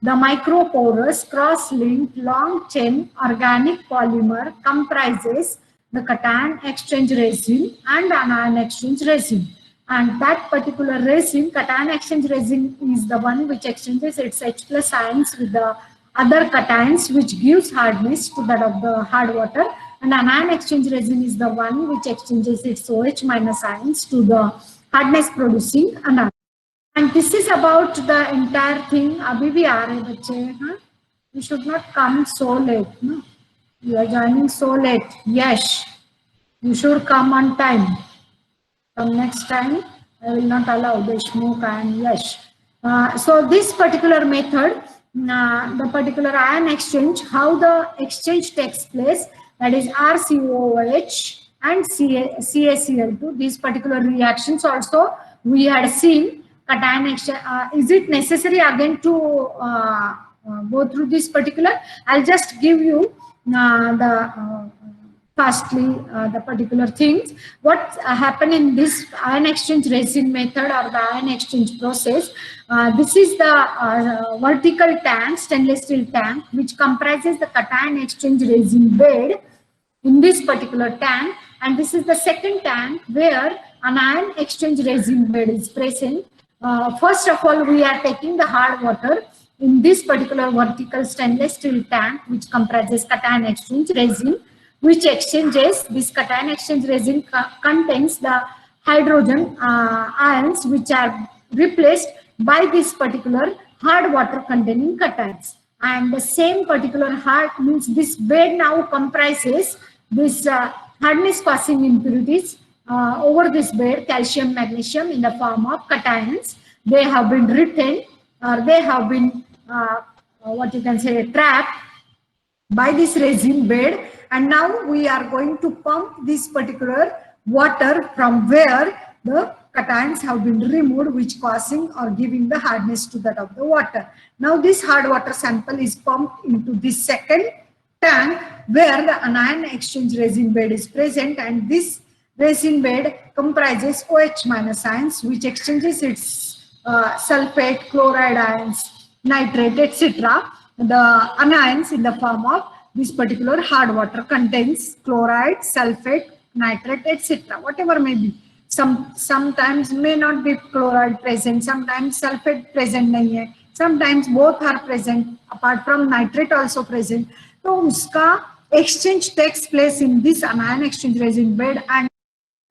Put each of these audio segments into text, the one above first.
The microporous, cross-linked, long-chain organic polymer comprises the cation exchange resin and anion exchange resin. And that particular resin, cation exchange resin, is the one which exchanges its H plus ions with the other cations, which gives hardness to that of the hard water. And anion exchange resin is the one which exchanges its OH minus ions to the hardness producing anion. And this is about the entire thing. Abhi bhi aa rahe bachche, huh? You should not come so late. No? You are joining so late. Yes. You should come on time. From next time, I will not allow Deshmukh and Yash. So this particular method, the particular ion exchange, how the exchange takes place, that is RCOOH and CaCl2. These particular reactions also we had seen. Cation exchange. Is it necessary again to go through this particular? I'll just give you firstly the particular things what happen in this ion exchange resin method or the ion exchange process. This is the vertical tank, stainless steel tank, which comprises the cation exchange resin bed in this particular tank, and this is the second tank where an ion exchange resin bed is present. First of all, we are taking the hard water in this particular vertical stainless steel tank, which comprises cation exchange resin, which exchanges this cation exchange resin contains the hydrogen ions, which are replaced by this particular hard water containing cations. And the same particular hard means this bed now comprises this hardness causing impurities over this bed, calcium, magnesium in the form of cations. They have been retained or they have been what you can say trapped by this resin bed, and now we are going to pump this particular water from where the cations have been removed, which causing or giving the hardness to that of the water. Now this hard water sample is pumped into this second tank where the anion exchange resin bed is present, and this resin bed comprises OH minus ions, which exchanges its sulfate, chloride ions, nitrate, etc. The anions in the form of this particular hard water contains chloride, sulfate, nitrate, etc. Whatever may be. Sometimes may not be chloride present, sometimes sulfate present nahi hai, sometimes both are present, apart from nitrate also present. So uska exchange takes place in this anion exchange resin bed, and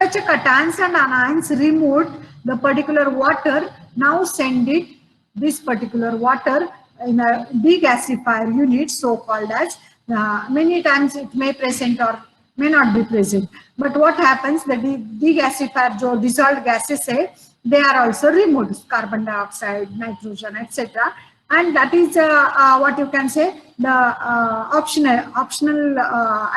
such a cations and anions removed the particular water, now send it this particular water in a degasifier unit, so called as many times it may present or may not be present. But what happens, the degasifier jo dissolved gases hai, they are also removed, carbon dioxide, nitrogen, etc. And that is what you can say the optional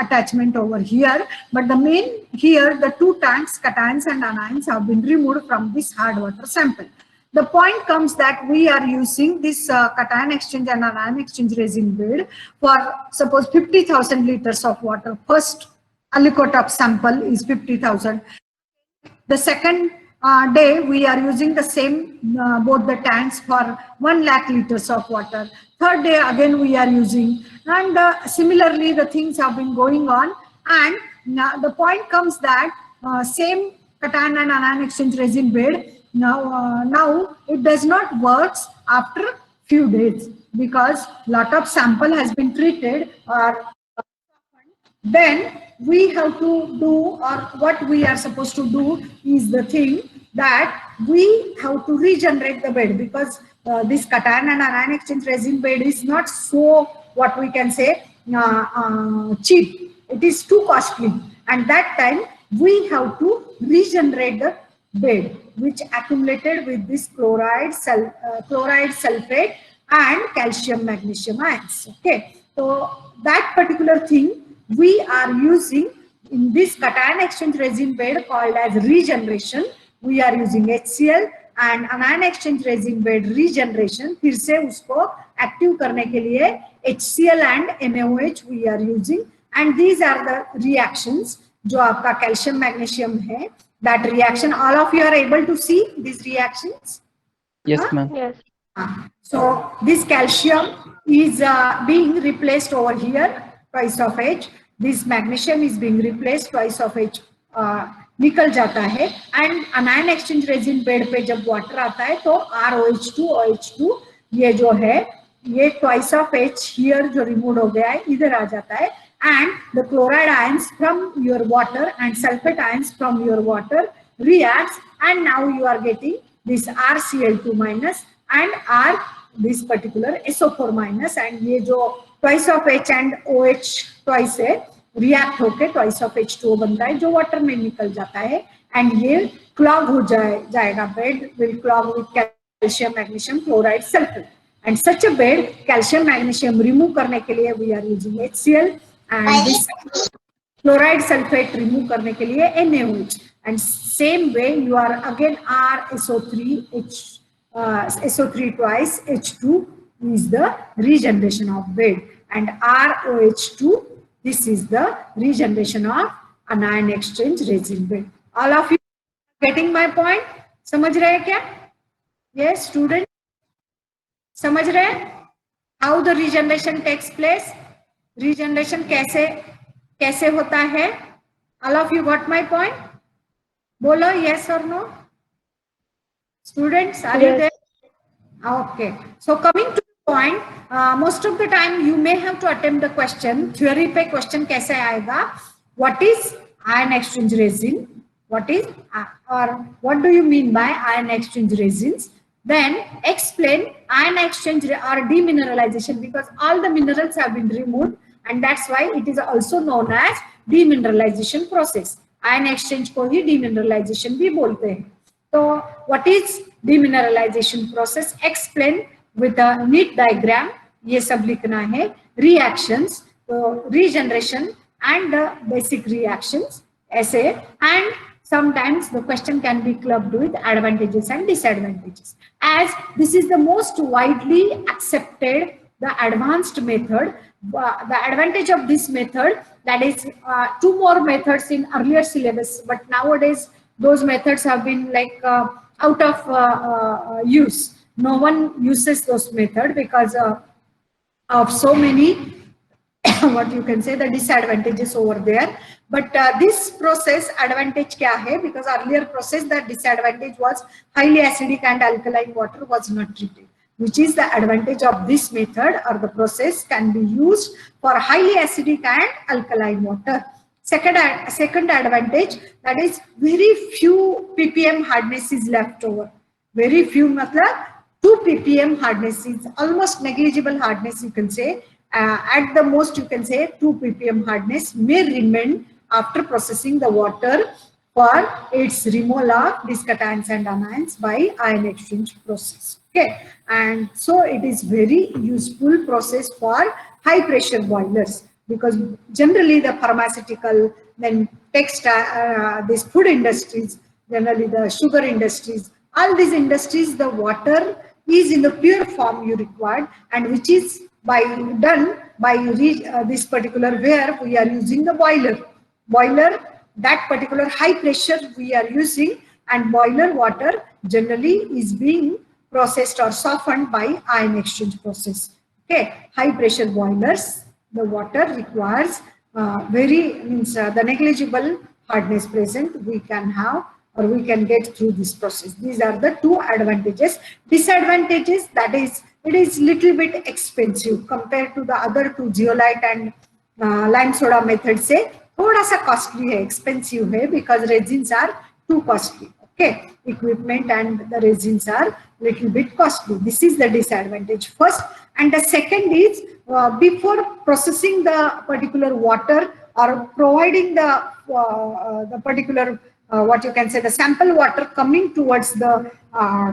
attachment over here. But the main here, the two tanks, cations and anions, have been removed from this hard water sample. The point comes that we are using this cation exchange and anion exchange resin bed for suppose 50,000 liters of water. First aliquot of sample is 50,000. The second day we are using the same both the tanks for 1 lakh liters of water. Third day again we are using, and similarly the things have been going on, and the point comes that same cation and anion exchange resin bed now it does not work after few days because lot of sample has been treated, or then we have to do, or what we are supposed to do is the thing that we have to regenerate the bed, because this cation and anion exchange resin bed is not so what we can say cheap. It is too costly, and that time we have to regenerate the bed which accumulated with this chloride, sulfate and calcium magnesium ions. Okay, so that particular thing we are using in this cation exchange resin bed called as regeneration. We are using HCl and anion exchange resin bed regeneration. फिर से उसको active करने के लिए HCl and NaOH we are using, and these are the reactions जो आपका calcium magnesium है. That reaction, all of you are able to see these reactions? Yes, ma'am. Yes. So this calcium is being replaced over here, twice of H. This magnesium is being replaced, twice of H निकल जाता है. And अनायन exchange resin bed पे जब water आता है तो ROH2 ये जो है ये twice of H here जो रिमूव हो गया है इधर आ जाता है. And the chloride ions from your water and sulfate ions from your water reacts, and now you are getting this RCl2 minus and R this particular SO4 minus, and ये जो twice of H and OH twice है react होके twice of H2O बनता है जो water में निकल जाता है. एंड ये क्लॉग हो जाएगा. Bed will clog with calcium magnesium chloride sulphate. And such a bed calcium magnesium remove करने के लिए we are using HCl and this chloride sulphate remove करने के लिए NaOH. And same way you are again SO3 twice H2 is the regeneration of bed, and ROH2 this is the regeneration of anion exchange resin bed. All of you getting my point? समझ रहे हैं क्या? Yes, student. समझ रहे हैं? How the regeneration takes place? Regeneration कैसे होता है? All of you got my point? बोलो yes or no? Students, are you there? Okay. So coming to the point, most of the time you may have to attempt the question. Theory पे question कैसे आएगा? What is ion exchange resin? What is or what do you mean by ion exchange resins? Then explain ion exchange or demineralization, because all the minerals have been removed, and that's why it is also known as demineralization process. Ion exchange को ही demineralization भी बोलते हैं. So what is demineralization process? Explain with a neat diagram. ये सब लिखना है. Reactions, so regeneration and the basic reactions ऐसे. And sometimes the question can be clubbed with advantages and disadvantages. As this is the most widely accepted, the advanced method, the advantage of this method, that is two more methods in earlier syllabus, but nowadays those methods have been like out of use. No one uses those methods because of so many what you can say the disadvantages over there. But this process advantage kya hai? Because earlier process the disadvantage was highly acidic and alkaline water was not treated, which is the advantage of this method, or the process can be used for highly acidic and alkaline water. Second advantage, that is very few ppm hardness is left over. Very few matlab 2 ppm hardness is almost negligible hardness, you can say. At the most you can say 2 ppm hardness may remain after processing the water for its removal of discations and anions by ion exchange process. Okay, and so it is very useful process for high pressure boilers, because generally the pharmaceutical, then textile, these food industries, generally the sugar industries, all these industries, the water is in the pure form you required, and which is done by this particular, where we are using the boiler, that particular high pressure we are using, and boiler water generally is being processed or softened by ion exchange process. Okay, high pressure boilers, the water requires the negligible hardness present we can have, or we can get through this process. These are the two advantages. Disadvantages, that is, it is little bit expensive compared to the other two, zeolite and lime soda method से थोड़ा सा costly है, expensive है, because resins are too costly. Okay, equipment and the resins are little bit costly. This is the disadvantage first. And the second is before processing the particular water or providing the particular what you can say the sample water coming towards the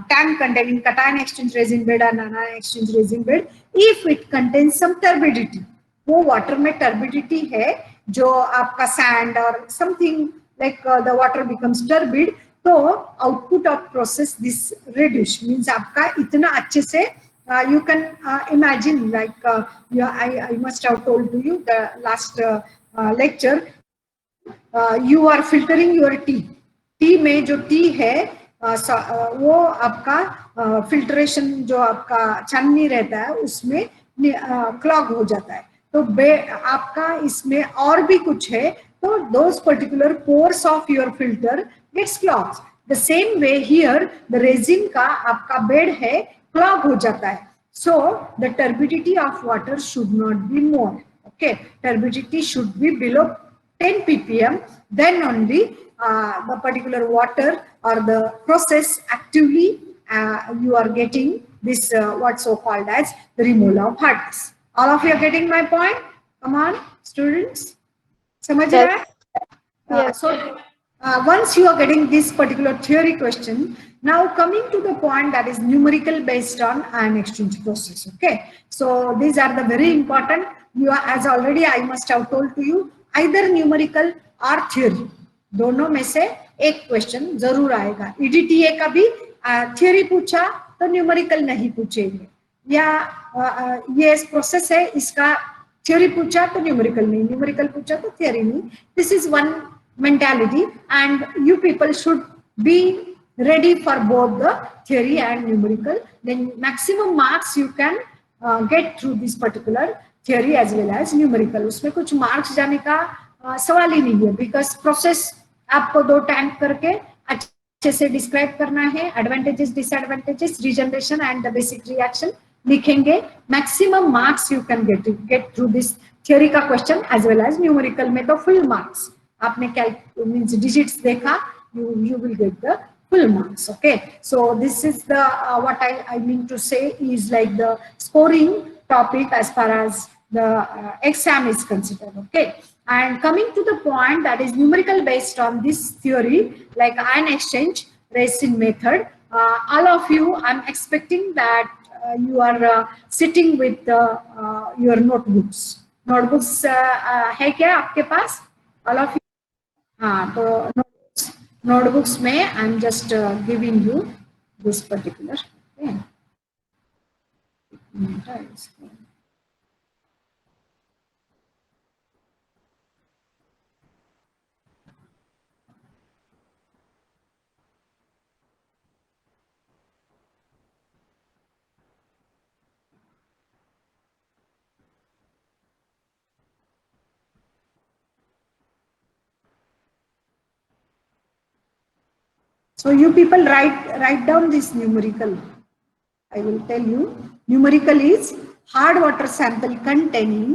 tank containing cation exchange resin bed and anion exchange resin bed, if it contains some turbidity, वो water में turbidity है जो आपका sand or something like the water becomes turbid, तो output of process this reduce, means आपका इतना अच्छे से you can imagine, like I must have told to you the last lecture, you are filtering your tea. T में जो T है वो आपका फिल्ट्रेशन जो आपका छन्नी रहता है उसमें क्लॉग हो जाता है। तो आपका इसमें और भी कुछ है, तो those particular pores of your filter gets clogged. The same way here the resin का आपका बेड है क्लॉग हो जाता है। So the turbidity of water should not be more. Okay, turbidity should be below 10 ppm. Then only the particular water or the process actively you are getting this what's so called as the removal of hardness. All of you are getting my point? Come on, students. समझ रहा Yes. है? Yes. Once you are getting this particular theory question, now coming to the point that is numerical based on ion exchange process. Okay, so these are the very important. You are, as already I must have told to you, either numerical or theory. दोनों में से एक question जरूर आएगा। EDTA का भी theory पूछा तो न्यूमेरिकल नहीं पूछेंगे, या ये प्रोसेस है इसका theory पूछा तो न्यूमेरिकल नहीं, न्यूमेरिकल पूछा तो theory नहीं. This is one mentality and you people should be ready for both the theory and numerical. Then maximum marks you can get through this particular theory as well as numerical. उसमें कुछ marks जाने का सवाल ही नहीं है, because process आपको दो tank करके अच्छे से डिस्क्राइब करना है, advantages disadvantages, regeneration and the basic reaction लिखेंगे. Maximum marks you can get through this theory का question as well as numerical में तो फुल मार्क्स. आपने मींस डिजिट्स देखा, you will get the full marks. Okay, so this is the what I mean to say is like the scoring topic as far as the exam is considered. Okay, and coming to the point that is numerical based on this theory like ion exchange resin method, all of you I'm expecting that you are sitting with your notebooks. है क्या आपके पास all of you? हाँ, तो notebooks में I'm just giving you this particular thing. So you people write down this numerical. I will tell you. Numerical is hard water sample containing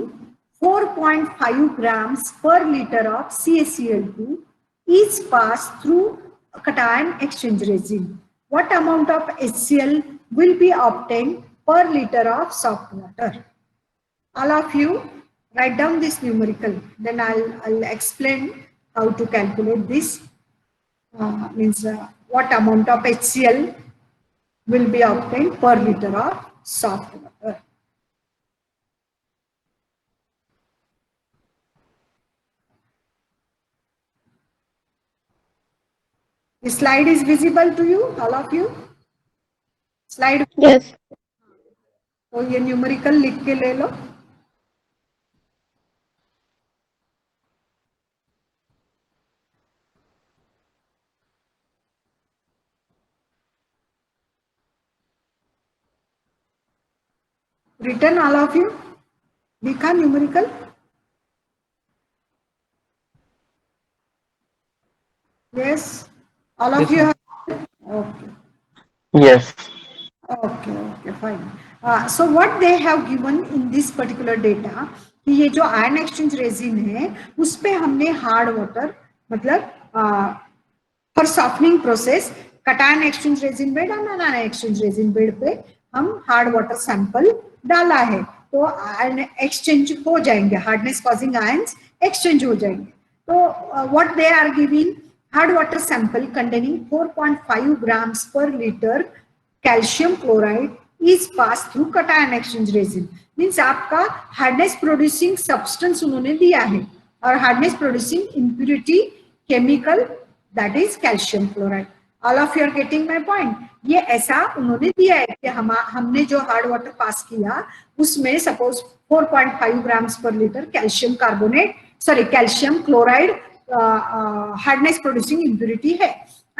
4.5 grams per liter of CaCl2 is passed through cation exchange resin. What amount of HCl will be obtained per liter of soft water? All of you write down this numerical. Then I'll explain how to calculate this. Means what amount of HCl will be obtained per liter of soft water. The slide is visible to you, all of you? Slide. Yes. तो ये numerical लिख के ले लो. Written all of you? लिखा numerical? Yes. All of you have? Okay. Yes. Okay, fine. So what they have given in this particular data कि ये जो ion exchange resin है उस पे हमने हार्ड वाटर मतलब for softening process cation exchange resin bed और non exchange resin bed पे हम हार्ड वाटर सैंपल डाला है, तो आयन एक्सचेंज हो जाएंगे, हार्डनेस कॉजिंग आयंस एक्सचेंज हो जाएंगे. तो what they are giving, hard water sample containing 4.5 grams per liter calcium chloride is passed through cation exchange resin. Means आपका hardness producing substance उन्होंने दिया है और hardness producing impurity chemical that is calcium chloride. All of you are getting my point. ये ऐसा उन्होंने दिया है कि हमने जो हार्ड वाटर पास किया उसमें suppose 4.5 grams per litre calcium carbonate calcium chloride hardness producing impurity है.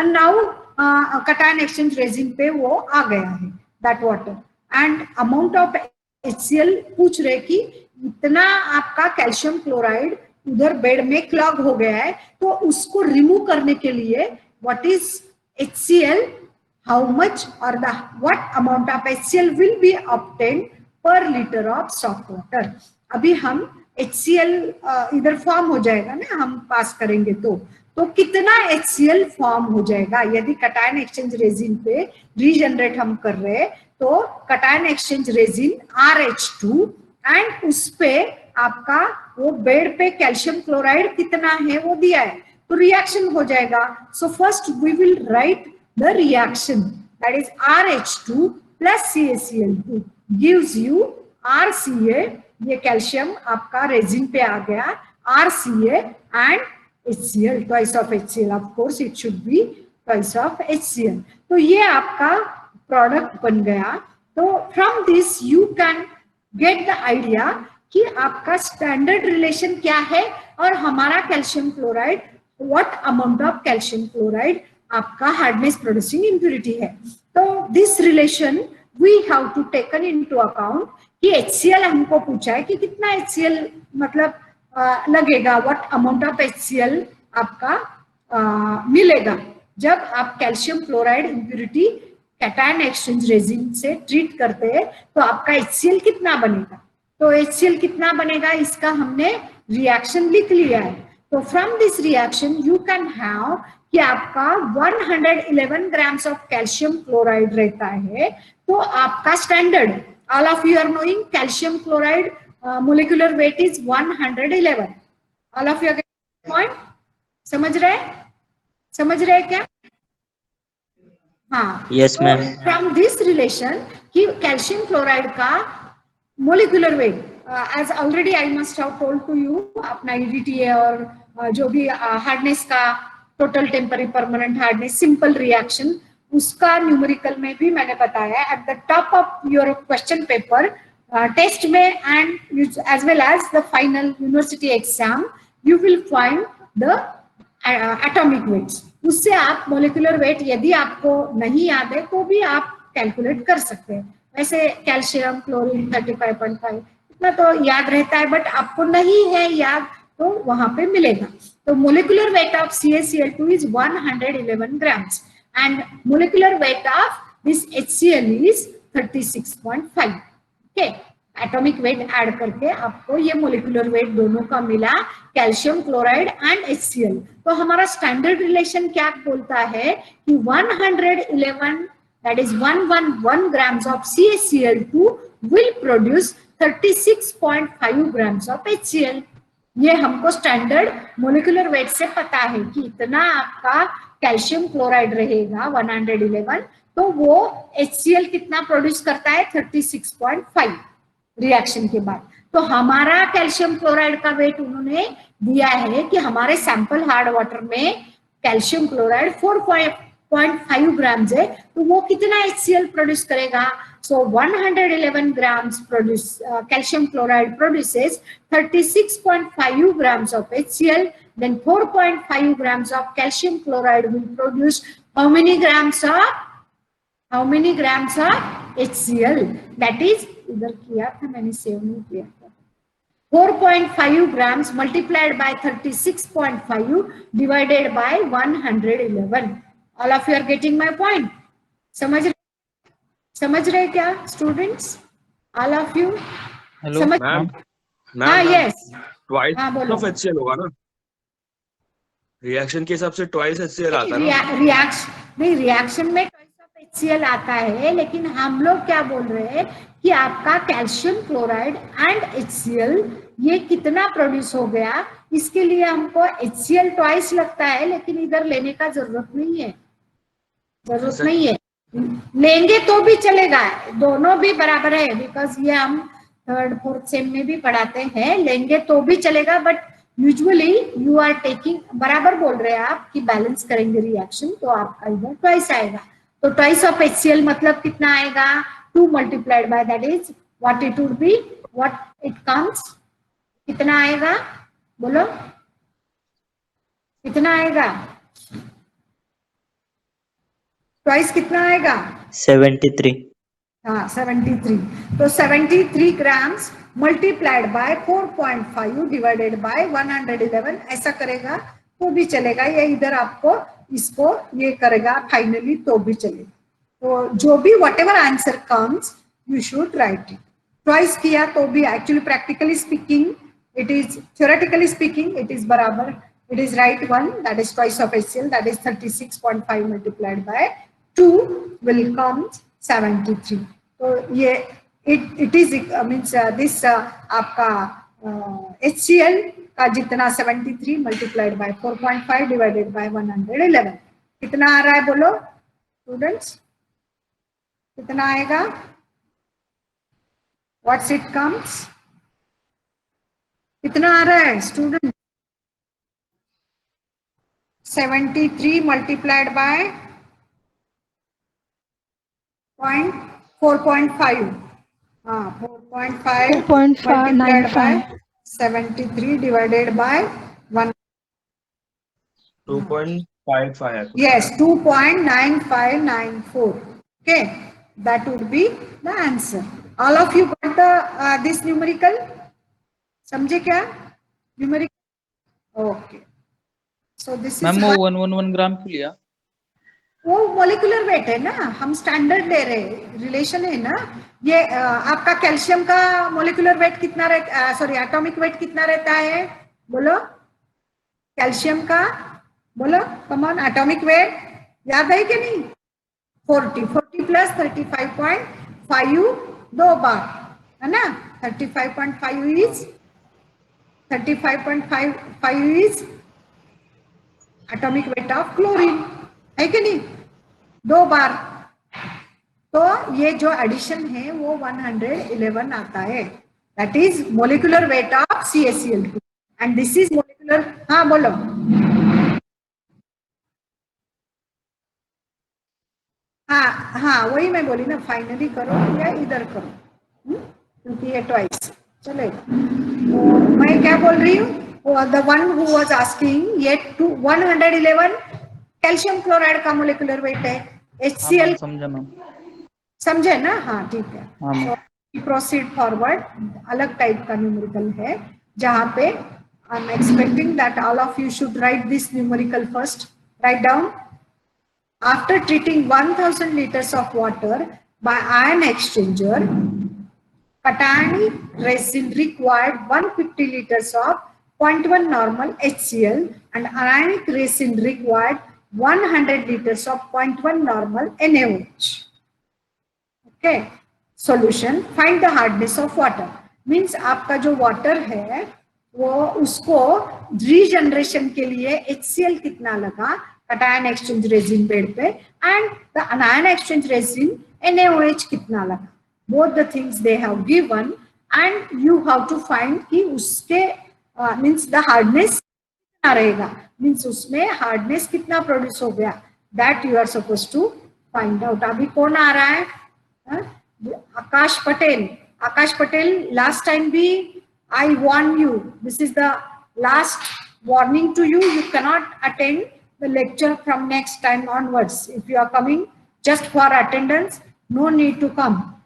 And now cation exchange resin पे वो आ गया है that water, and amount of HCl पूछ रहे कि इतना आपका कैल्शियम क्लोराइड उधर बेड में क्लॉग हो गया है, तो उसको रिमूव करने के लिए what is HCl, how much or the what amount of HCl will be obtained per liter of soft water. अभी हम HCl इधर फॉर्म हो जाएगा ना, हम पास करेंगे तो कितना HCl फॉर्म हो जाएगा यदि कटायन एक्सचेंज रेजिन पे रीजनरेट हम कर रहे हैं, तो cation exchange resin RH2 and उस पे आपका वो बेड पे कैल्शियम क्लोराइड कितना है वो दिया है, तो रिएक्शन हो जाएगा. So first we will write the reaction, that is RH2 plus CaCl2 gives you RCa, ये कैल्शियम आपका रेजिन पे आ गया, RCa and HCl, twice of HCl, of course it should be twice of HCl. तो ये आपका product बन गया. तो from this you can get the idea कि आपका स्टैंडर्ड रिलेशन क्या है और हमारा calcium chloride what amount of calcium chloride आपका हार्डनेस प्रोड्यूसिंग इम्प्यूरिटी है. तो this relation we have to taken into account कि HCl हमको पूछा है कि कितना HCl मतलब लगेगा, व्हाट अमाउंट ऑफ HCl आपका मिलेगा जब आप calcium chloride impurity cation exchange resin से ट्रीट करते हैं, तो आपका HCl कितना बनेगा. तो HCl कितना बनेगा इसका हमने रिएक्शन लिख लिया है. तो from this reaction you can have कि आपका 111 ग्राम्स ऑफ कैल्शियम क्लोराइड रहता है, तो आपका standard, all of you are knowing calcium chloride molecular weight is 111. All of you are point समझ रहे क्या? हाँ, yes ma'am. From this relation कि कैल्शियम क्लोराइड का molecular weight, as already I must have told to you, अपना EDTA और जो भी हार्डनेस का total temporary permanent hardness simple reaction, उसका न्यूमेरिकल में भी मैंने बताया at the top of your question paper test में, and as well as the final university exam you will find the atomic weights. उससे आप मोलिकुलर वेट यदि आपको नहीं याद है तो भी आप कैलकुलेट कर सकते हैं. वैसे कैल्शियम क्लोरीन 35.5 इतना तो याद रहता है, बट आपको नहीं है याद तो वहां पे मिलेगा. तो molecular weight of CaCl2 is 111 grams and molecular weight of this HCl is 36.5. okay, atomic weight add करके आपको ये मोलिकुलर वेट दोनों का मिला, कैल्शियम क्लोराइड एंड HCl. तो हमारा स्टैंडर्ड रिलेशन क्या बोलता है कि 111, that is 111 grams of CaCl2 will produce 36.5 grams of HCl. ये हमको स्टैंडर्ड मोलिकुलर वेट से पता है कि इतना आपका कैल्शियम क्लोराइड रहेगा 111, तो वो HCl कितना प्रोड्यूस करता है 36.5 रिएक्शन के बाद. तो हमारा कैल्शियम क्लोराइड का वेट उन्होंने दिया है कि हमारे सैंपल हार्ड वाटर में कैल्शियम क्लोराइड 4.5 ग्राम्स है, तो वो कितना HCl प्रोड्यूस करेगा. So 111 grams produce calcium chloride produces 36.5 grams of HCl. Then 4.5 grams of calcium chloride will produce how many grams of HCl? That is इधर किया था मैंने, सेव नहीं किया था. 4.5 grams multiplied by 36.5 divided by 111. All of you are getting my point? समझ रहे क्या स्टूडेंट्स? ऑल ऑफ यू समझ? मैम हाँ, यस. ट्वाइस हाँ, बोलो. ऑफ HCl होगा ना, रिएक्शन के हिसाब से ट्वाइस HCl आता है ना. रिएक्शन में ट्वाइस ऑफ HCl आता है, लेकिन हम लोग क्या बोल रहे हैं कि आपका कैल्शियम क्लोराइड एंड HCl ये कितना प्रोड्यूस हो गया, इसके लिए हमको HCl ट्वाइस लगता है, लेकिन इधर लेने का जरूरत नहीं है. लेंगे तो भी चलेगा, दोनों भी बराबर है, बिकॉज ये हम थर्ड फोर्थ सेम में भी पढ़ाते हैं. लेंगे तो भी चलेगा, but usually you are taking, बराबर बोल रहे हैं आप कि बैलेंस करेंगे रिएक्शन, तो आपका इधर ट्वाइस आएगा. तो ट्वाइस ऑफ HCl मतलब कितना आएगा, 2 multiplied by that is what it would be, what it comes, कितना आएगा बोलो, कितना आएगा? ट्वाइस कितना आएगा? 73. हाँ 73. तो 73 grams multiplied by 4.5 divided by 111 ऐसा करेगा तो भी चलेगा, या इधर आपको इसको ये करेगा फाइनली तो भी चलेगा. तो जो भी what ever answer comes you should write it. Twice किया तो भी actually practically speaking it is, theoretically speaking it is barabar, it is right one, that is twice of HCl, that is 36.5 multiplied by 2 will come 73. तो ये it is means this आपका HCl का जितना 73 multiplied by 4.5 divided by 111 कितना आ रहा है बोलो students, कितना आएगा? व्हाट्स इट कम्स, कितना आ रहा है student? 73 multiplied by 4.5. 4.5 multiplied by 73 divided by 1. 2.55. Yes, 2.9594. Okay, that would be the answer. All of you got the this numerical? समझे क्या numerical? Okay. So this is 111 ग्राम क्यों लिया? वो मोलिकुलर वेट है ना, हम स्टैंडर्ड ले रहे हैं, रिलेशन है ना ये. आपका कैल्शियम का मोलिकुलर वेट कितना रहता, सॉरी एटॉमिक वेट कितना रहता है बोलो? कैल्शियम का बोलो, कम ऑन, एटॉमिक वेट याद है कि नहीं? 40 प्लस 35.5 दो बार है ना, 35.5 is 35.5 is atomic weight of chlorine, है कि नहीं? दो बार. तो ये जो एडिशन है वो 111 आता है, that is molecular weight of CaCl2 and this is molecular. हाँ बोलो. हाँ वही मैं बोली ना, फाइनली करो या इधर करो, क्योंकि ये ट्वाइस चलेगा. तो मैं क्या बोल रही हूँ, the one who was asking, ये 111 कैल्शियम क्लोराइड का मोलिकुलर वेट है. HCl समझा मैम. समझे ना? हाँ ठीक है. हाँ. Proceed forward. अलग टाइप का न्यूमेरिकल है जहां पे I am expecting that all of you should write this numerical first. Write down. After treating 1000 liters of water by ion exchanger, cationic resin required 150 liters of 0.1 normal HCl and ionic resin required 100 liters of 0.1 normal NaOH. Okay. Solution, find the hardness of water. Means आपका जो water है वो उसको regeneration के लिए HCl कितना लगा cation exchange resin bed पे, and the anion exchange resin NaOH कितना लगा. Both the things they have given and you have to find कि उसके means the hardness कितना रहेगा, means उसमें hardness कितना प्रोड्यूस हो गया, that you are supposed to find out. अभी कौन आ रहा है? Akash Patel. Akash Patel, last time भी I warn you, this is the last warning to you, you cannot attend the lecture from next time onwards. If you are coming just for attendance, no need to come.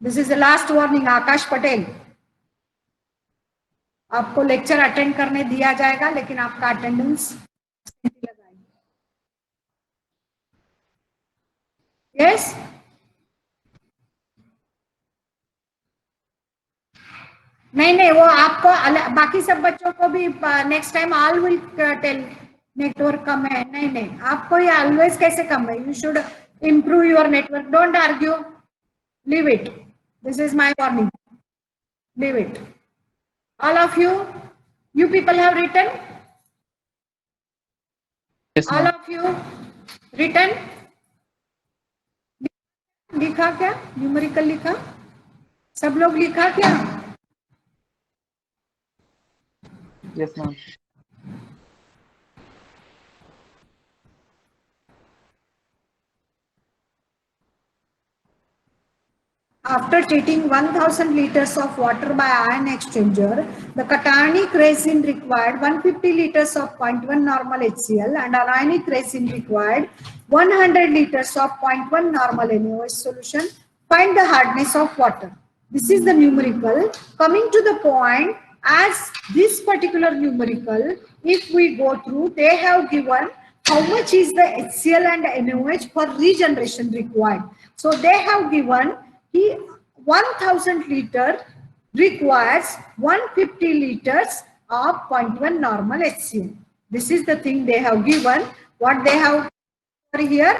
This is the last warning. Akash Patel, आपको lecture attend करने दिया जाएगा लेकिन आपका attendance लगाएंगे. Yes. नहीं वो आपको बाकी सब बच्चों को भी next time all will tell network कम है. नहीं आपको ये ऑलवेज कैसे कम है, you should improve your network. Don't argue, leave it. This is my warning, leave it. All of you people have written? Yes, all of you written? लिखा क्या? न्यूमेरिकल लिखा? सब लोग लिखा क्या? yes ma'am. After treating 1000 liters of water by ion exchanger, the cationic resin required 150 liters of 0.1 normal HCl and anionic resin required 100 liters of 0.1 normal NaOH solution. Find the hardness of water. This is the numerical. Coming to the point, as this particular numerical, if we go through, they have given how much is the HCl and NaOH for regeneration required. So they have given 1000 liter requires 150 liters of 0.1 normal HCl. This is the thing they have given. What they have here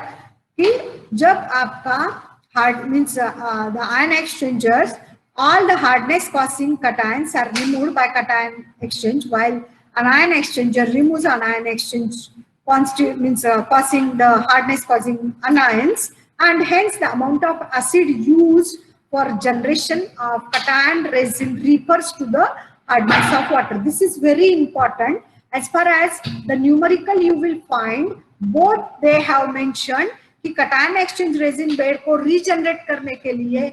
कि जब आपका hard means the ion exchangers, all the hardness causing cations are removed by cation exchange, while an ion exchanger removes an ion exchange means causing the hardness causing anions, and hence the amount of acid used for generation of cation resin refers to the hardness of water. This is very important. As far as the numerical you will find, both they have mentioned कि cation exchange resin bed को regenerate करने के लिए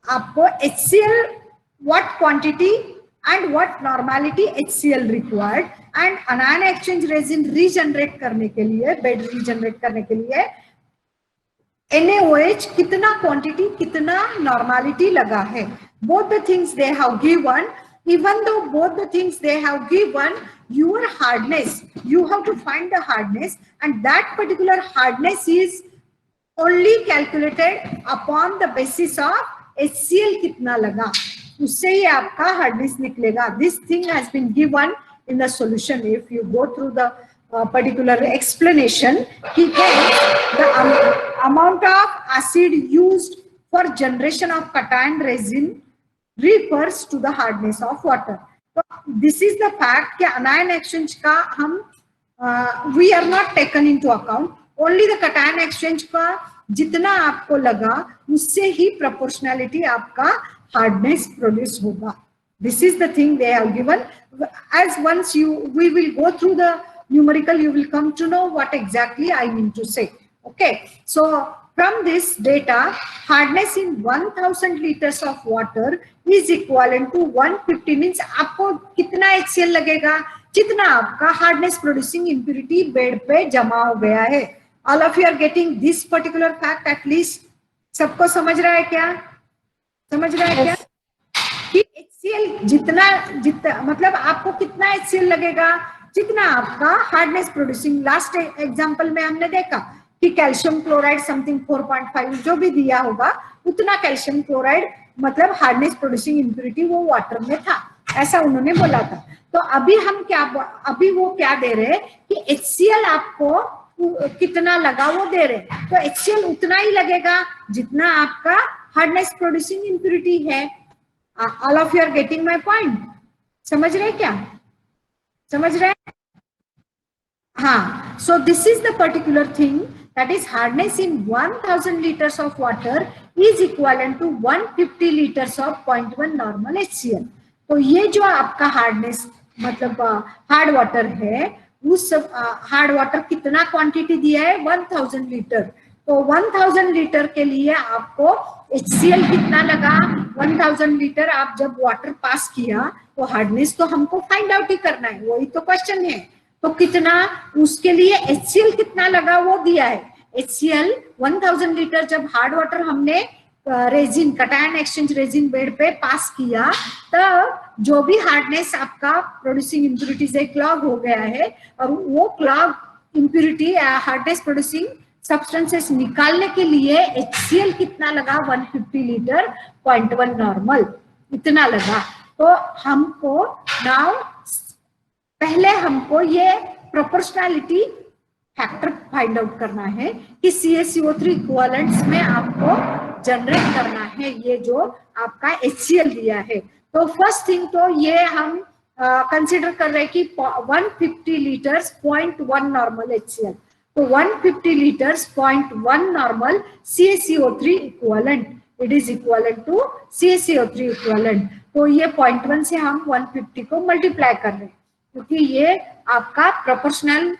आपको HCl what quantity and what normality HCl required, and anion exchange resin regenerate करने के लिए, bed regenerate करने के लिए NaOH कितना quantity कितना normality लगा है. Both the things they have given. Even though both the things they have given, your hardness, you have to find the hardness, and that particular hardness is only calculated upon the basis of HCl कितना लगा, उससे ही आपका hardness निकलेगा. This thing has been given in the solution. If you go through the particular explanation, the amount of acid used for generation of cation resin refers to the hardness of water. So this is the fact कि anion exchange का हम we are not taken into account. Only the cation exchange का जितना आपको लगा उससे ही proportionality आपका hardness produce होगा. This is the thing they have given. As once we will go through the numerical, you will come to know what exactly I mean to say. Okay, so from this data, hardness in 1000 liters of water is equivalent to 150, means आपको कितना HCl लगेगा जितना आपका hardness producing impurity bed पे जमा हो गया है. All of you are getting this particular fact at least. सबको समझ रहा है क्या? समझ रहा है क्या कि HCl जितना मतलब आपको कितना HCl लगेगा जितना आपका हार्डनेस प्रोड्यूसिंग. लास्ट एग्जांपल में हमने देखा कि कैल्शियम क्लोराइड समथिंग 4.5 जो भी दिया होगा उतना कैल्शियम क्लोराइड मतलब हार्डनेस प्रोड्यूसिंग इंप्यूरिटी वो वाटर में था, ऐसा उन्होंने बोला था. तो अभी वो क्या दे रहे कि HCl आपको कितना लगा वो दे रहे, तो HCl उतना ही लगेगा जितना आपका हार्डनेस प्रोड्यूसिंग इंप्यूरिटी है. All of you are getting my point? समझ रहे क्या? समझ रहे? हाँ. So this is the particular thing, that is hardness in 1000 liters of water is equivalent to 150 liters of 0.1 normal HCl. तो ये जो आपका हार्डनेस मतलब हार्ड वाटर है, उस हार्ड वाटर कितना क्वांटिटी दिया है 1000 लीटर. तो 1000 लीटर के लिए आपको HCl कितना लगा. 1000 लीटर आप जब वाटर पास किया तो हार्डनेस तो हमको फाइंड आउट ही करना है, वही तो क्वेश्चन है. तो कितना उसके लिए HCl कितना लगा वो दिया है. HCl 1000 लीटर जब हार्ड वाटर हमने resin cation exchange resin bed पे पास किया तब जो भी हार्डनेस आपका प्रोड्यूसिंग इंप्यूरिटीज है क्लॉग हो गया है, और वो clog impurity hardness producing substances निकालने के लिए HCl कितना लगा 150 लीटर 0.1 नॉर्मल इतना लगा. तो हमको नाउ पहले हमको ये प्रोपोर्शनैलिटी फैक्टर फाइंड आउट करना है कि CaCO3 इक्विवेलेंट्स में आपको जनरेट करना है ये जो आपका HCl दिया है. तो फर्स्ट थिंग तो ये हम कंसीडर कर रहे हैं कि 150 लीटर्स 0.1 नॉर्मल HCl. तो 150 litres 0.1 normal CaCO3 equivalent, it is equivalent to CaCO3 equivalent. तो ये 0.1 से हम 150 को मल्टीप्लाई कर रहे हैं क्योंकि ये आपका प्रोपोर्शनल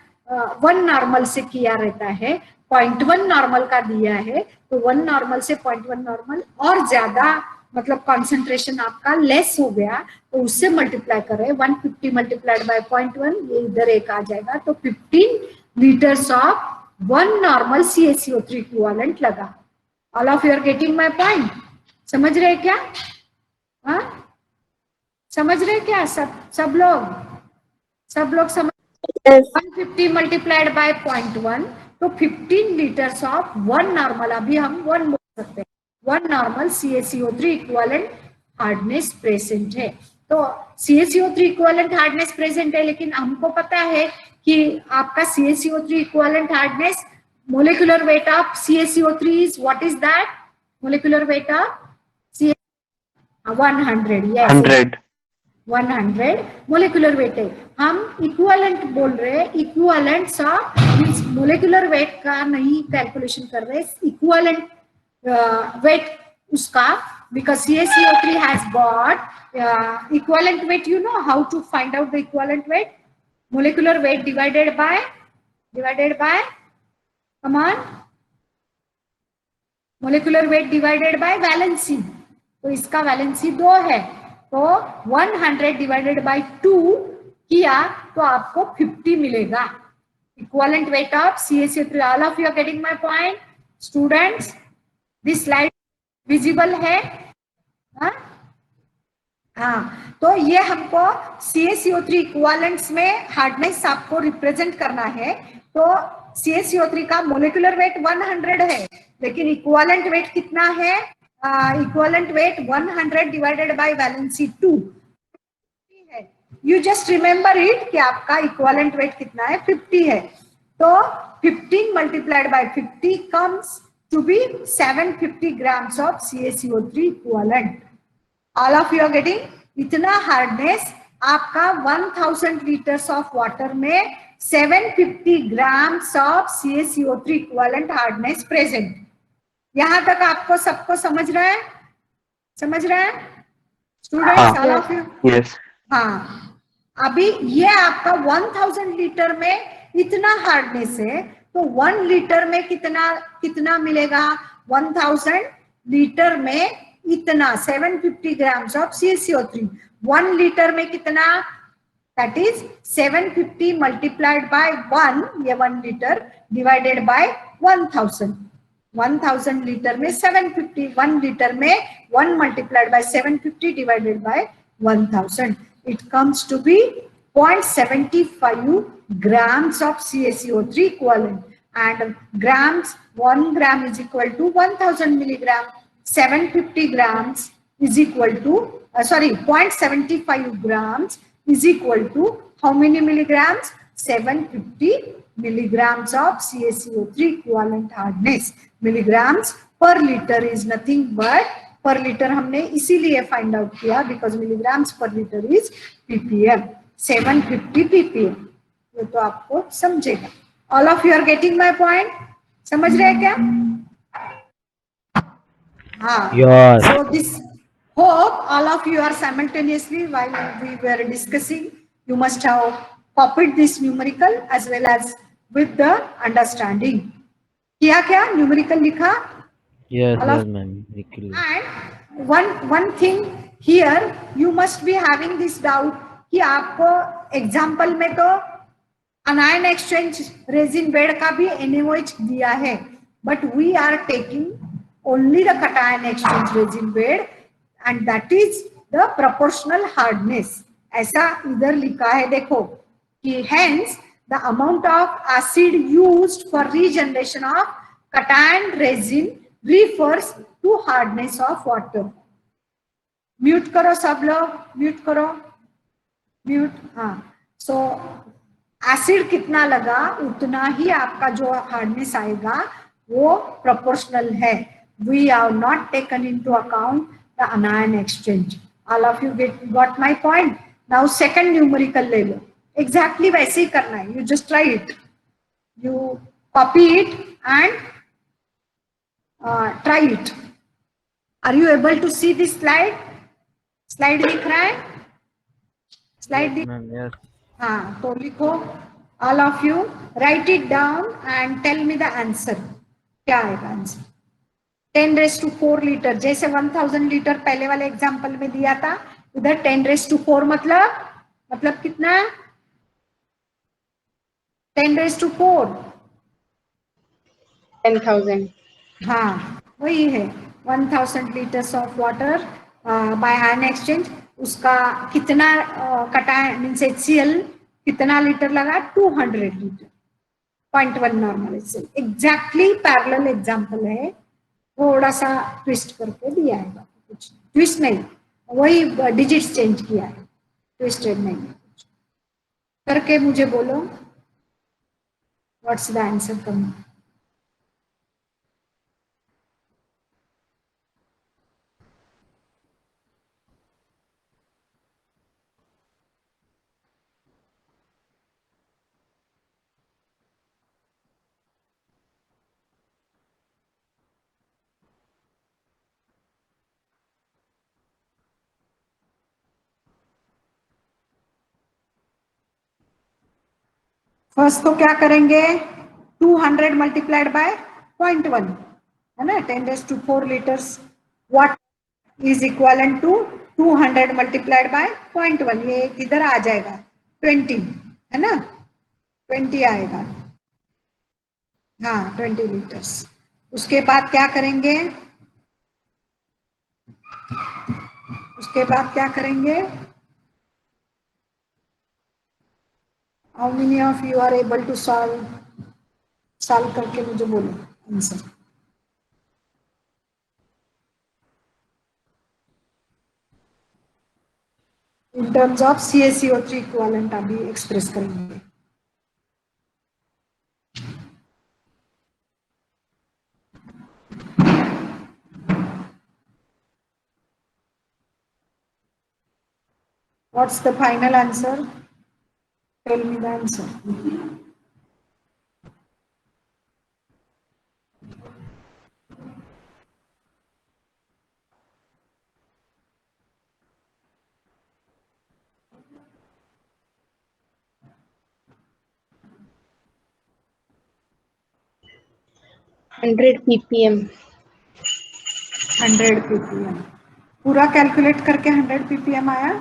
1 नॉर्मल से किया रहता है. 0.1 नॉर्मल का दिया है, तो 1 नॉर्मल से 0.1 नॉर्मल और ज्यादा मतलब कॉन्सेंट्रेशन आपका लेस हो गया तो उससे मल्टीप्लाई करें, 150 मल्टीप्लाइड बाय 0.1, ये इधर एक आ जाएगा, तो 15 litres of 1 normal CaCO3 equivalent लगा। All of you are getting my point? समझ रहे क्या? हाँ, समझ रहे क्या सब लोग समझ? 150 मल्टीप्लाइड बाय 0.1, तो 15 लीटर्स ऑफ 1 नॉर्मल, अभी हम 1 बोल सकते हैं, 1 normal CaCO3 equivalent hardness present है। तो CaCO3 इक्विवेलेंट हार्डनेस प्रेजेंट है, लेकिन हमको पता है कि आपका CaCO3 equivalent hardness, molecular weight of CaCO3 is what is that? Molecular weight of 100, yes, 100 molecular weight है। हम इक्विवेलेंट बोल रहे हैं, equivalents of means molecular weight का नहीं कैलकुलेशन कर रहे, इक्विवेलेंट वेट उसका, because CaCO3 has got equivalent weight. You know how to find out the equivalent weight? Molecular weight divided by come on, molecular weight divided by valency. तो इसका valency 2 है, तो 100 divided by 2 किया तो आपको 50 मिलेगा, equivalent weight of CaCO3। All of you are getting my point students? This slide visible है? हाँ, तो ये हमको CaCO3 इक्विवेलेंट्स में हार्डनेस आपको रिप्रेजेंट करना है। तो CaCO3 का मोलिकुलर वेट 100 है, लेकिन इक्विवेलेंट वेट कितना है? Equivalent weight 100 divided by valency 2 है। यू जस्ट रिमेंबर इट कि आपका इक्विवेलेंट वेट कितना है? 50 है। तो 15 multiplied by 50 comes to be 750 grams of CaCO3 equivalent. All of you are getting? इतना हार्डनेस आपका 1000 लीटर्स ऑफ वाटर में 750 grams of CaCO3 equivalent hardness present. यहां तक आपको सबको समझ रहा है? समझ रहा है students? All of you? Yes. हाँ, अभी ये आपका 1000 लीटर में इतना हार्डनेस है, तो 1 लीटर में कितना मिलेगा? 1000 लीटर में इतना 750 ग्राम्स ऑफ CaCO3। 1 लीटर में कितना? दैट इज 750 मल्टीप्लाइड बाय 1, ये 1 लीटर डिवाइडेड बाय 1000। 1000 लीटर में 750, 1 लीटर में 1 multiplied by 750 divided by 1000, it comes to be 0.75 grams of CaCO3 equivalent, and grams, 1 gram is equal to 1000 milligram, 750 grams is equal to 0.75 grams is equal to how many milligrams? 750 milligrams of CaCO3 equivalent hardness. Milligrams per liter is nothing but, पर litre हमने इसीलिए find out किया because milligrams per litre is ppm, 750 ppm। ये तो आपको समझेगा। All of you are getting my point? समझ रहे हैं क्या? हाँ, so this hope all of you are simultaneously while we were discussing, you must have copied this numerical as well as with the understanding. किया क्या? Numerical लिखा? Yes, yes, ma'am. And one thing here you must be having this doubt कि आपको example में तो अनायन exchange resin bed का भी NaOH दिया है, but we are taking only the cation exchange resin bed and that is the proportional hardness. ऐसा इधर लिखा है, देखो कि hence the amount of acid used for regeneration of cation resin refers to hardness of water. Mute करो सब लोग, mute करो, म्यूट। हाँ, सो एसिड कितना लगा उतना ही आपका जो हार्डनेस आएगा वो प्रोपोर्शनल है। We have not taken into account the anion exchange. All of you got my point? Now second numerical ले लो, एग्जैक्टली वैसे ही करना है। You just try it, you copy it and try it. Are you able to see this slide? Slide दिख रहा है? Slide Yes, ma'am, yes. हाँ, तो लिखो All of you write it down and tell me the answer. क्या आएगा answer? 10⁻⁴ litre, जैसे 1000 litre पहले वाले एग्जाम्पल में दिया था, इधर 10⁻⁴ मतलब कितना? 10⁻⁴. 10,000. हाँ वही है, 1000 litres of water bye ion exchange. उसका कितना कटा है, मीन्स HCl कितना लीटर लगा? 200 litre. 0.1 normal HCl. Exactly parallel example है, थोड़ा सा ट्विस्ट करके दिया है. कुछ ट्विस्ट नहीं, वही डिजिट्स चेंज किया है, ट्विस्टेड नहीं है. करके मुझे बोलो what's the answer coming. First तो क्या करेंगे, 200 मल्टीप्लाइड बाय 0.1 है ना, 10⁻⁴ litres. What is equivalent to 200 multiplied by 0.1? ये इधर आ जाएगा 20 है ना, 20 आएगा. हाँ 20 लीटर्स. उसके बाद क्या करेंगे, उसके बाद क्या करेंगे? How many of you are able to solve करके मुझे बोलो answer. In terms of CaCO3 equivalent अभी एक्सप्रेस करेंगे. What's the final answer? Tell me the answer. $100 ppm. 100 ppm. पूरा कैलकुलेट करके 100 ppm आया.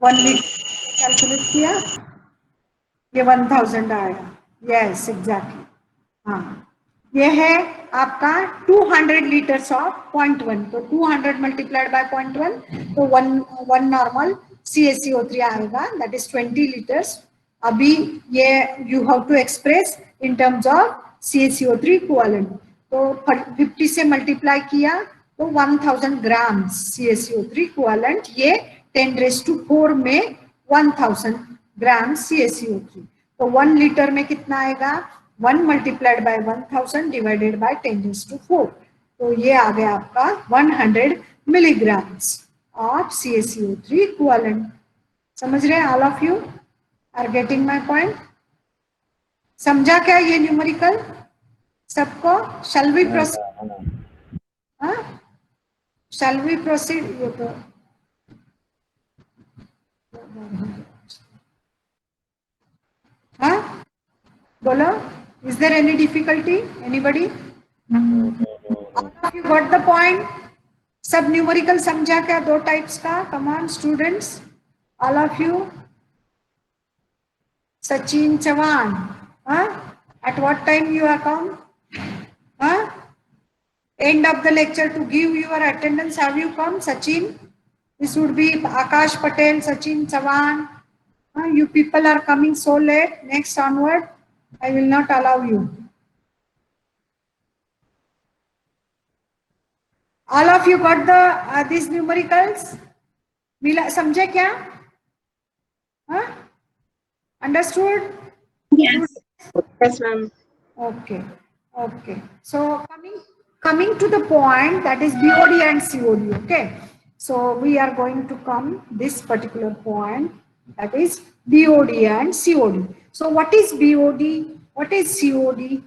1 लीटर कैलकुलेट किया, ये 1000 आया. Yes exactly. हाँ ये है आपका 200 लीटर्स ऑफ 0.1. तो 200 मल्टीप्लाइड बाय 0.1, तो 1 नॉर्मल CaCO3 आएगा, दैट इज 20 लीटर्स. अभी ये you have to express in terms of CaCO3 equivalent. तो 50 से मल्टीप्लाई किया तो 1000 ग्राम्स CaCO3 इक्विवेलेंट. ये 10⁻⁴ में 1000 ग्राम CaCO3. तो 1 लीटर में कितना आएगा? 1 मल्टीप्लाइड बाय 1000 डिवाइडेड बाय 10⁻⁴. तो ये आ गया आपका 100 मिलीग्राम्स ऑफ CaCO3 इक्विवेलेंट. समझ रहे हैं? All of you are getting my point? समझा क्या ये न्यूमेरिकल सबको? Shall we proceed? हाँ शैल वी प्रोसीड? ये तो हाँ बोलो, is there any difficulty? Anybody? All of you got the point? सब न्यूमेरिकल समझा क्या? 2 टाइप्स का. Come on students, all of you. Sachin Chauhan, हाँ at what time you are come? हाँ end of the lecture to give your attendance. Have you come? Sachin, this would be Akash Patel, Sachin Chauhan. You people are coming so late. Next onward, I will not allow you. All of you got the these numericals? मिला, समझे क्या? हाँ understood? Yes. Yes, ma'am. Okay, okay. So coming to the point, that is BOD and COD. Okay. So we are going to come this particular point, that is BOD and COD. So what is BOD? What is COD?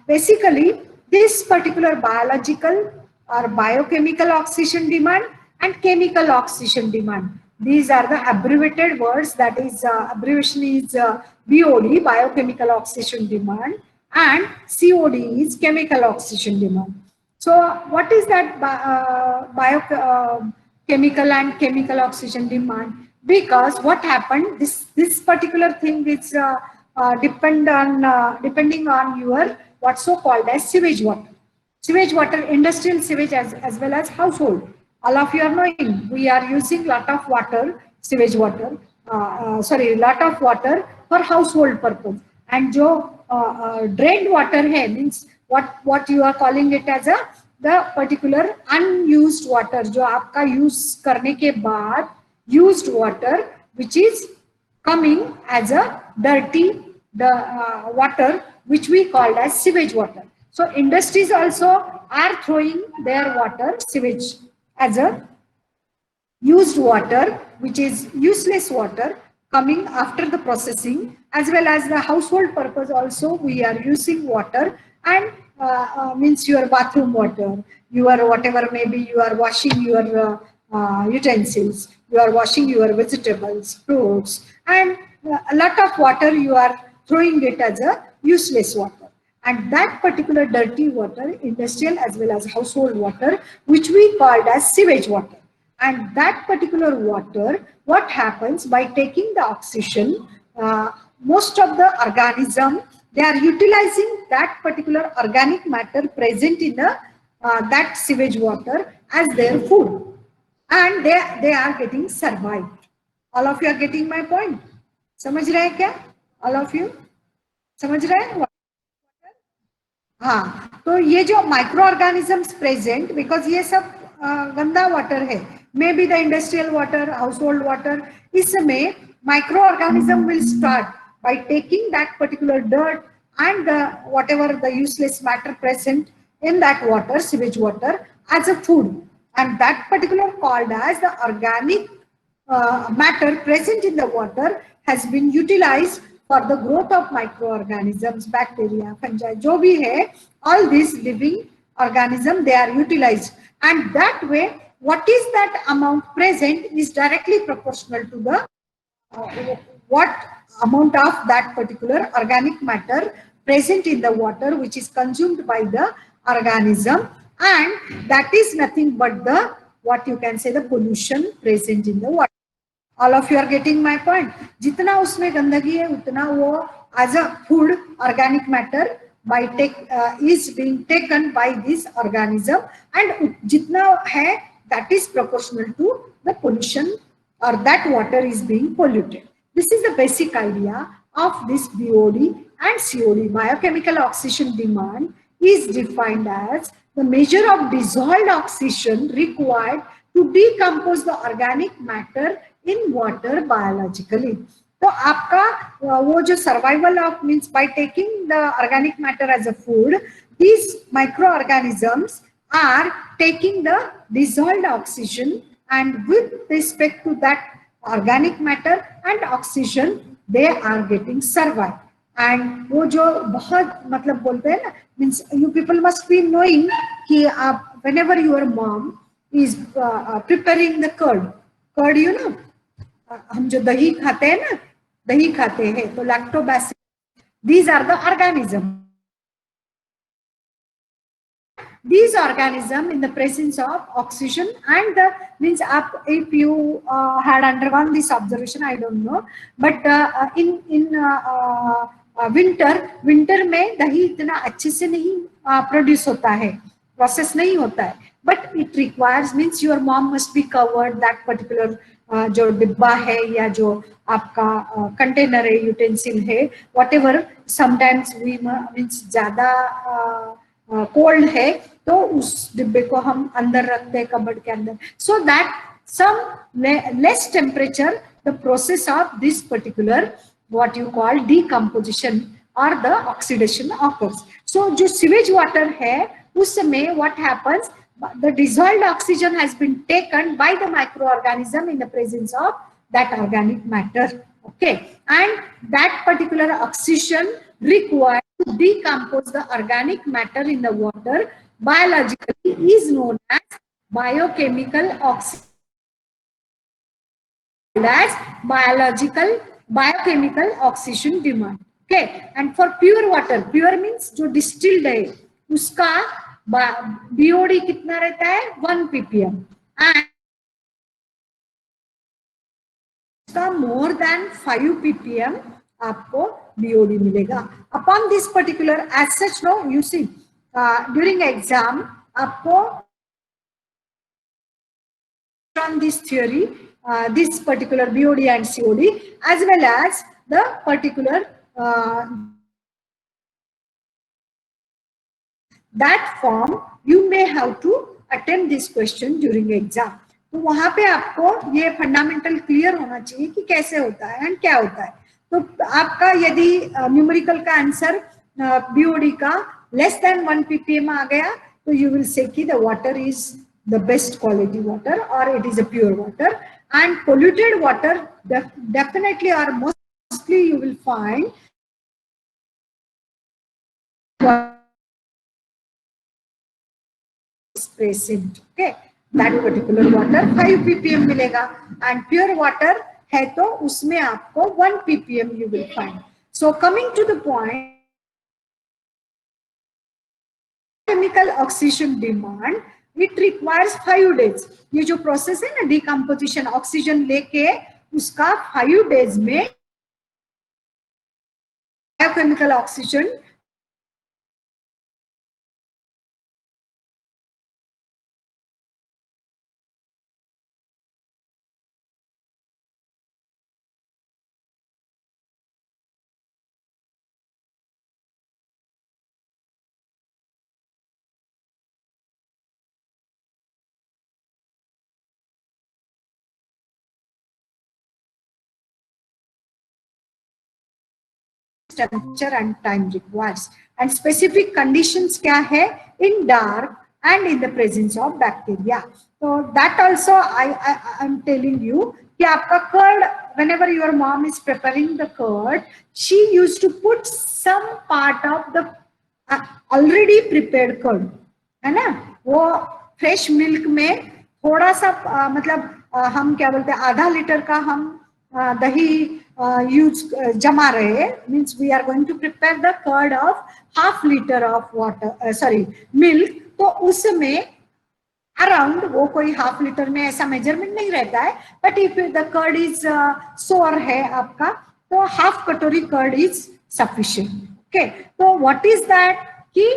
Basically, this particular biological or biochemical oxidation demand and chemical oxidation demand. These are the abbreviated words. That is, abbreviation is BOD, biochemical oxidation demand, and COD is chemical oxidation demand. So what is that biochemical and chemical oxygen demand? Because what happened, this particular thing is depending on your what's so called as sewage water. Sewage water, industrial sewage as well as household. All of you are knowing we are using lot of water, sewage water, lot of water for household purpose. And जो drained water है, means what you are calling it as the particular unused water, जो आपका use करने के बाद used water, which is coming as a dirty water, which we call as sewage water. So industries also are throwing their water, sewage, as a used water, which is useless water coming after the processing, as well as the household purpose also we are using water, and means your bathroom water, your whatever, maybe you are washing your utensils, you are washing your vegetables, fruits, and a lot of water you are throwing it as a useless water. And that particular dirty water, industrial as well as household water, which we called as sewage water. And that particular water, what happens by taking the oxygen, most of the organism, they are utilizing that particular organic matter present in the that sewage water as their food, and they are getting survived. All of you are getting my point? समझ रहे हैं क्या? All of you समझ रहे हैं? हाँ, तो ये जो माइक्रो ऑर्गेनिजम्स प्रेजेंट, बिकॉज ये सब गंदा वाटर है, may be the industrial water, household water, इसमें microorganism will start by taking that particular dirt and whatever the useless matter present in that water, sewage water, as a food, and that particular called as the organic matter present in the water has been utilized for the growth of microorganisms, bacteria, fungi, जो भी है, all these living organism, they are utilized, and that way what is that amount present is directly proportional to the what amount of that particular organic matter present in the water, which is consumed by the organism, and that is nothing but the what you can say the pollution present in the water. All of you are getting my point? जितना उसमें गंदगी है उतना वो as a food organic matter by is being taken by this organism, and जितना है that is proportional to the pollution, or that water is being polluted. This is the basic idea of this BOD and COD. Biochemical oxidation demand is defined as the measure of dissolved oxygen required to decompose the organic matter in water biologically. तो आपका वो जो survival of means by taking the organic matter as a food, these microorganisms are taking the dissolved oxygen, and with respect to that organic matter and oxygen, they are getting survive. And वो जो बहुत मतलब बोलते हैं ना, means you people must be knowing कि आप whenever your mom is preparing the curd, you know, हम जो दही खाते हैं ना, दही खाते हैं तो lactobacillus, these are the organisms. These organisms in the presence of oxygen, and the means if you had undergone this observation, I don't know, but in winter में दही इतना अच्छे से नहीं produce होता है, process नहीं होता है, but it requires, means your mom must be covered that particular जो डिब्बा है या जो आपका कंटेनर है, यूटेंसिल है, whatever, sometimes we means ज़्यादा कोल्ड है तो उस डिब्बे को हम अंदर रखते हैं कबर्ड के अंदर, so that some less temperature the process of this particular what you call decomposition और द ऑक्सीडेशन ऑकर्स. सो जो सीवेज वाटर है उसमें what happens, the dissolved oxygen has been taken by the microorganism in the presence of that organic matter, okay, and that particular oxygen required to decompose the organic matter in the water biologically is known as biochemical oxidation. as biological, biochemical oxygen demand. Okay, and for pure water, pure means जो distilled है, उसका BOD कितना रहता है 1 ppm and उसका more than 5 ppm आपको BOD मिलेगा. Upon this particular, as such, no, you see during exam आपको on this theory, this particular BOD and COD, as well as the particular that form, you may have to attempt this question during exam. तो वहां पे आपको ये fundamental clear होना चाहिए कि कैसे होता है एंड क्या होता है. तो आपका यदि न्यूमेरिकल का आंसर BOD का लेस देन 1 ppm आ गया तो you will say कि the water is the best quality water or it is a pure water, and polluted water definitely or mostly you will find is present. Okay, that particular water 5 ppm मिलेगा and pure water है तो उसमें आपको 1 ppm you will find. So coming to the point, chemical oxygen demand, it requires 5 days. ये जो process है ना decomposition, oxygen लेके उसका 5 days में biochemical oxygen temperature and time requires, and specific conditions क्या है in dark and in the presence of bacteria. So that also I am telling you कि आपका curd, whenever your mom is preparing the curd, she used to put some part of the already prepared curd, है ना. वो fresh milk में थोड़ा सा मतलब हम क्या बोलते हैं आधा लीटर का हम दही यूज जमा रहे, means we are going to prepare the curd of half litre of water sorry milk. तो उसमें अराउंड वो कोई हाफ लीटर में ऐसा मेजरमेंट नहीं रहता है, but if the curd is sour है आपका तो half katori curd is sufficient. Okay, तो व्हाट इज दैट कि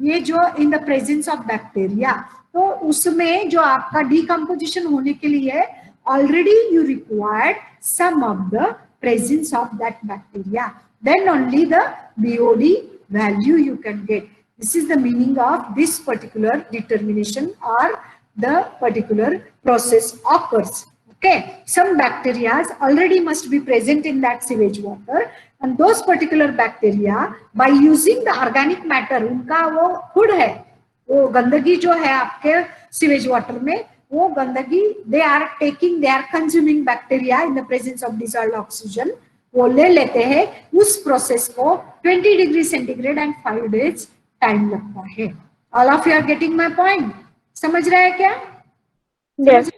ये जो in the presence of bacteria, तो उसमें जो आपका डिकम्पोजिशन होने के लिए already you required some of the presence of that bacteria, then only the BOD value you can get. This is the meaning of this particular determination or the particular process occurs. Okay, some bacteria already must be present in that sewage water, and those particular bacteria by using the organic matter, उनका वो खुद है, वो गंदगी जो है आपके sewage water में, वो गंदगी they are consuming bacteria in the presence of dissolved oxygen, वो ले लेते हैं. उस प्रोसेस को 20 degree centigrade and 5 days time लगता है. All of you are getting my point? समझ रहे हैं क्या? Yes.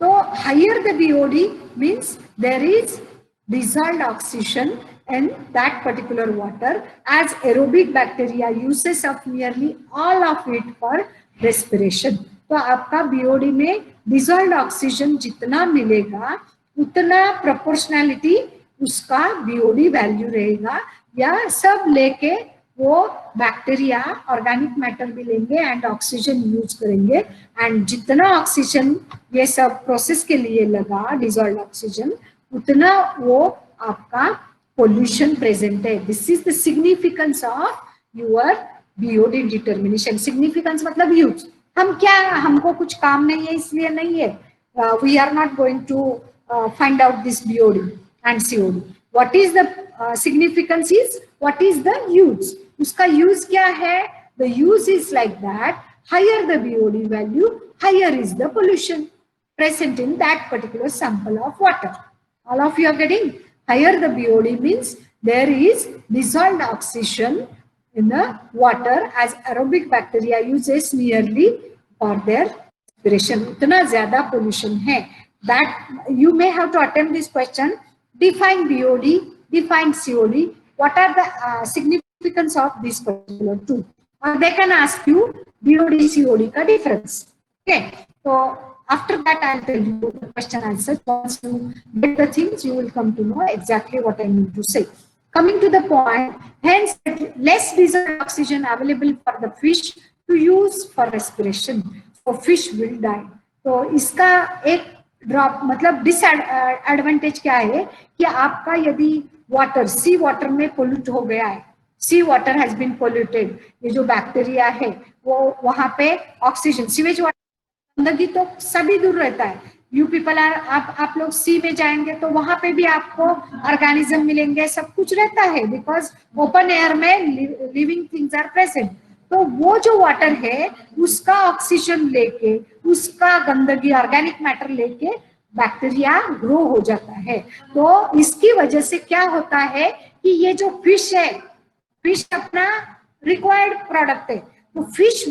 तो higher the BOD means there is dissolved oxygen in that particular water, as aerobic bacteria uses of nearly all of it for respiration. तो आपका BOD में dissolved oxygen जितना मिलेगा उतना प्रोपोर्शनैलिटी उसका BOD वैल्यू रहेगा, या सब लेके वो बैक्टीरिया ऑर्गेनिक मैटर भी लेंगे एंड ऑक्सीजन यूज करेंगे, एंड जितना ऑक्सीजन ये सब प्रोसेस के लिए लगा डिसॉल्व्ड ऑक्सीजन उतना वो आपका पोल्यूशन प्रेजेंट है. This is the significance of your BOD determination. Significance मतलब यूज. हम क्या, हमको कुछ काम नहीं है इसलिए नहीं है, we are not going to find out this BOD and COD. What is the significance is what is the use. उसका यूज क्या है? The use is like that higher the BOD value higher is the pollution present in that particular sample of water. All of you are getting? Higher the BOD means there is dissolved oxygen in the water as aerobic bacteria uses nearly for their respiration. उतना ज्यादा pollution है. that you may have to attempt this question. Define BOD, define COD. What are the significance of these particular two? Or they can ask you BOD COD ka difference. Okay, so after that I'll tell you the question answer. Once you get the things, you will come to know exactly what I mean to say. Coming to the point, hence less desired oxygen available for the fish to use for respiration, so fish will die. तो इसका एक drop मतलब disadvantage क्या है कि आपका यदि water सी water में पोल्यूट हो गया है, सी वाटर हैज बीन पोल्यूटेड, ये जो बैक्टीरिया है वो वहां पे ऑक्सीजन, सीवेज वाटर गंदगी तो सभी दूर रहता है. यू पीपल आर, आप लोग सी में जाएंगे तो वहां पे भी आपको ऑर्गेनिज्म मिलेंगे, सब कुछ रहता है, बिकॉज ओपन एयर में लिविंग थिंग्स आर प्रेजेंट. तो वो जो वाटर है उसका ऑक्सीजन लेके, उसका गंदगी ऑर्गेनिक मैटर लेके बैक्टीरिया ग्रो हो जाता है. तो इसकी वजह से क्या होता है कि ये जो फिश है, फिश अपना रिक्वायर्ड प्रोडक्ट है, तो fish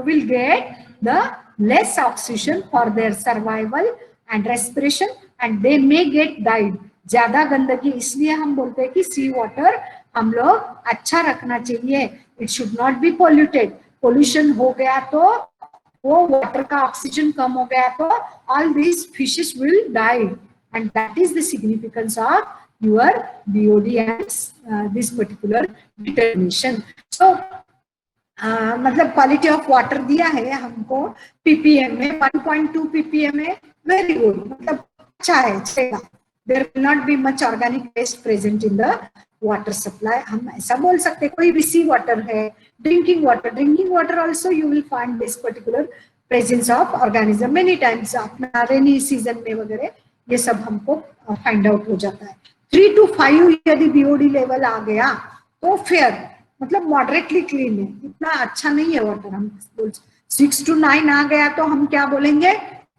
will get the less oxygen for their survival and respiration and they may get died. ज्यादा गंदगी, इसलिए हम बोलते हैं कि सी वाटर हम लोग अच्छा रखना चाहिए. It should not be polluted. Pollution हो गया तो वो वाटर का ऑक्सीजन कम हो गया तो all these fishes will die, and that is the significance of your BOD and this particular determination. So मतलब क्वालिटी ऑफ वाटर दिया है हमको ppm में, 1.2 ppm है, वेरी गुड, मतलब अच्छा है, चलेगा. There will not be much organic waste present in the water supply, हम ऐसा बोल सकते हैं. कोई भी सी वाटर है, drinking water also you will find this particular presence of organism many times. अपना रेनी सीजन में वगैरह ये सब हमको फाइंड आउट हो जाता है. 3 to 5 यदि BOD लेवल आ गया तो फेयर, मतलब मॉडरेटली क्लीन है, इतना अच्छा नहीं है वाटर. हम 6 to 9 आ गया तो हम क्या बोलेंगे,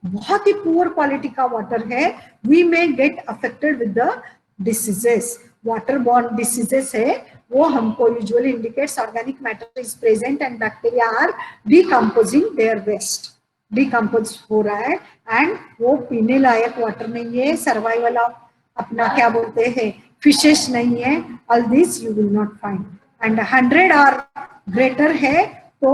बहुत ही पुअर क्वालिटी का वाटर है. We may get affected with the diseases, water borne diseases है, वो हमको usually indicates organic matter is present and bacteria are decomposing their waste. Decompose हो रहा है एंड वो पीने लायक वाटर नहीं है, सर्वाइवल ऑफ अपना क्या बोलते हैं फिशेस नहीं है. All this you will not find. And 100 और ग्रेटर है तो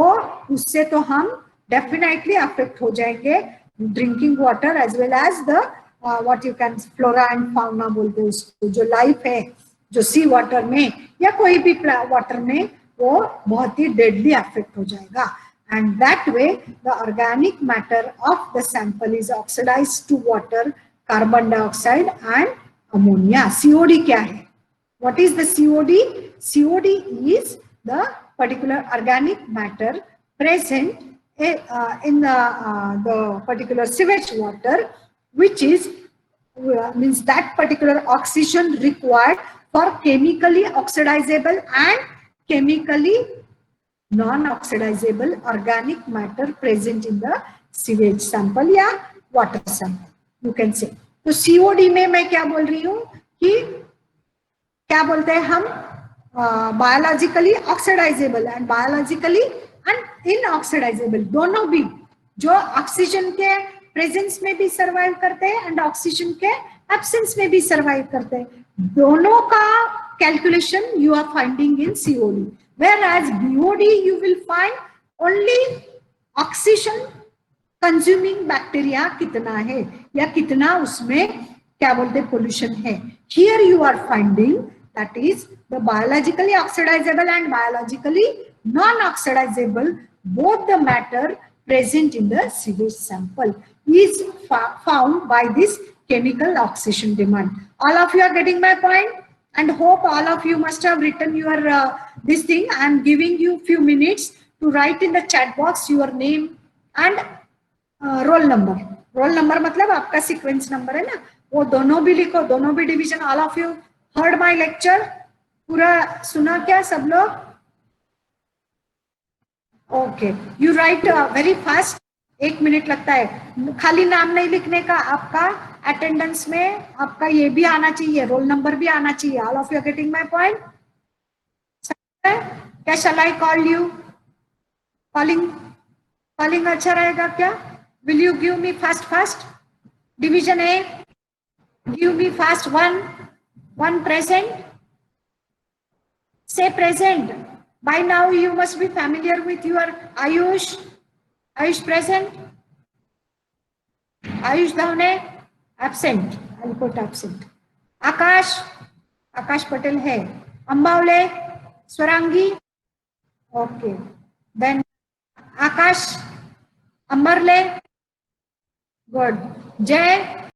उससे तो हम डेफिनेटली अफेक्ट हो जाएंगे. Drinking water as well as the what you can flora and fauna बोलते हैं उसको, जो लाइफ है जो सी वाटर में या कोई भी वाटर में, वो बहुत ही डेडली अफेक्ट हो जाएगा. And that way the organic matter of the sample is oxidised to water, carbon dioxide and ammonia. COD क्या है? What is the COD? COD is the particular organic matter present in the particular sewage water, which is means that particular oxygen required for chemically oxidizable and chemically non-oxidizable organic matter present in the sewage sample या water sample, you can say. तो COD में मैं क्या बोल रही हूँ कि क्या बोलते हैं हम, बायोलॉजिकली ऑक्सीडाइजेबल एंड बायोलॉजिकली इनऑक्सीडाइजेबल, दोनों भी, जो ऑक्सीजन के प्रेजेंस में भी सर्वाइव करते हैं एंड ऑक्सीजन के एब्सेंस में भी सर्वाइव करते हैं. दोनों का calculation you are finding in COD, whereas BOD you will find only oxygen consuming bacteria कितना है या कितना उसमें क्या बोलते पोल्यूशन है. Here you are finding that is the biologically oxidizable and biologically non-oxidizable, both the matter present in the sewage sample is found by this chemical oxidation demand. All of you are getting my point, and hope all of you must have written your this thing. I am giving you few minutes to write in the chat box your name and roll number. Roll number मतलब आपका sequence number है ना, वो दोनों भी लिखो, दोनों भी division. All of you heard my lecture, पूरा सुना क्या सब लोग? Okay, you right very fast, 1 minute लगता है. खाली नाम नहीं लिखने का, आपका अटेंडेंस में आपका ये भी आना चाहिए, रोल नंबर भी आना चाहिए. All of you getting my point? क्या शैल आई कॉल यू? कॉलिंग अच्छा रहेगा क्या? Will you give me fast? Division A. Give me fast one present. Say present. By now you must be familiar with your Ayush. Ayush present. Ayush Davne absent. I'll put absent. Akash. Akash Patel hai. Ambawle. Swarangi. Okay. Then Akash. Amarle. Good. Jay.